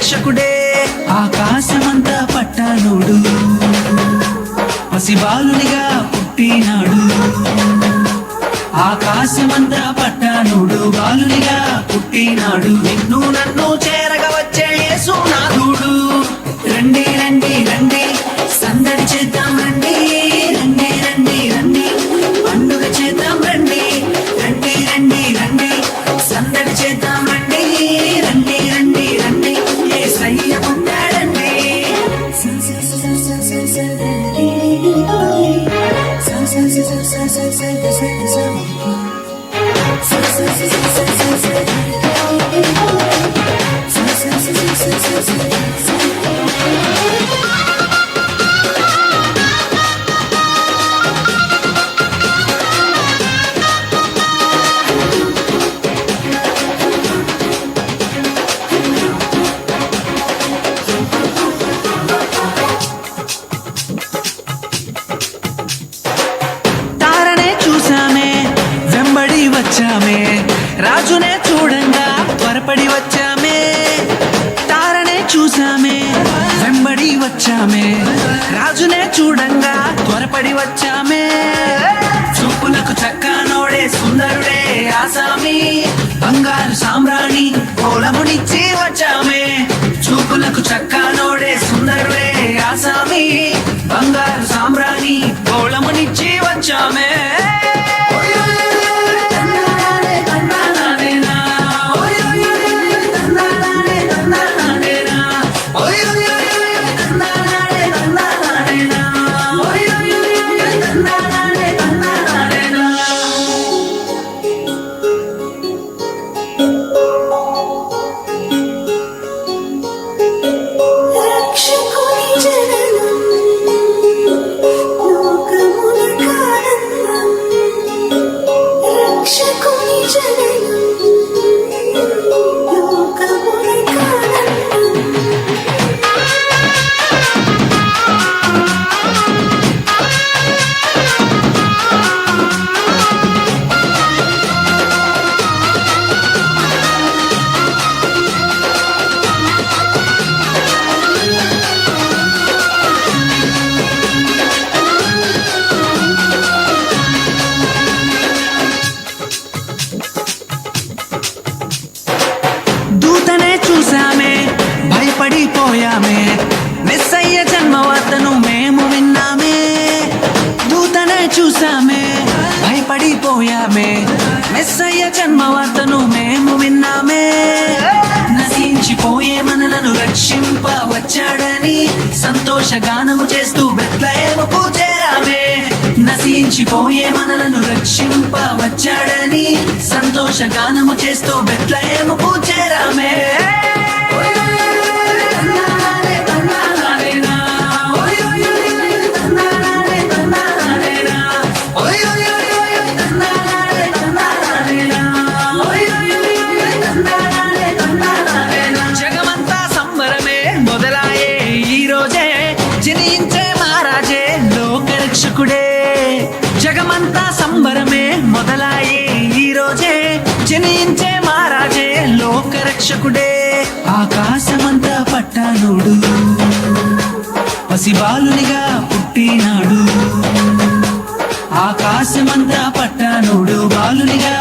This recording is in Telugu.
రక్షకుడే ఆకాశమంతా పట్టానుడు పసిబాలునిగా పుట్టినాడు ఆకాశమంతా పట్టానుడు బాలునిగా పుట్టినాడు నిన్ను నన్ను చేరగా వచ్చే యేసునాథుడు రండి రండి రండి సందడి చేద్దాం రండి రండి రండి రండి పండుగ చేద్దాం రండి రండి రండి రండి సందడి చేద్దాం రండి రండి రండి రండి యేసయ్య పుట్టాడండి వచ్చామే రాజునే చూడంగా త్వరపడి వచ్చామే తారనే చూసామే వెంబడి వచ్చామే రాజునే చూడంగా త్వరపడి వచ్చామే చూపులకు చక్కనోడే సుందరుడే ఆసామి బంగారు సామ్రాణి కోలమునిచ్చి వచ్చామే చూపులకు చక్కనోడే సుందరుడే ఆసామి బంగారు సామ్రాణి కోలమునిచ్చి వచ్చామే దూతనే చూసామే భయపడిపోయామే మెస్సయ్య జన్మవార్తను మేము విన్నామే దూతనే చూసామే భయపడిపోయామే మెస్సయ్య జన్మవార్తను మేము విన్నామే నశించిపోయే మనలను రక్షింప వచ్చాడని సంతోషగానము చేస్తూ బెత్లెహేముకు చేరామే నశించిపోయే మనలను రక్షింప వచ్చాడని సంతోషగానము చేస్తూ బెత్లెహేముకు చేరామే జగమంతా సంబరమే మొదలాయే ఈ రోజే జనించే మహారాజే లోకరక్షకుడే జగమంతా సంబరమే మొదలాయే ఈ రోజే జనించే మహారాజే లోకరక్షకుడే ఆకాశమంతా పట్టానుడు పసిబాలునిగా పుట్టినాడు ఆకాశమంతా పట్టానుడు బాలునిగా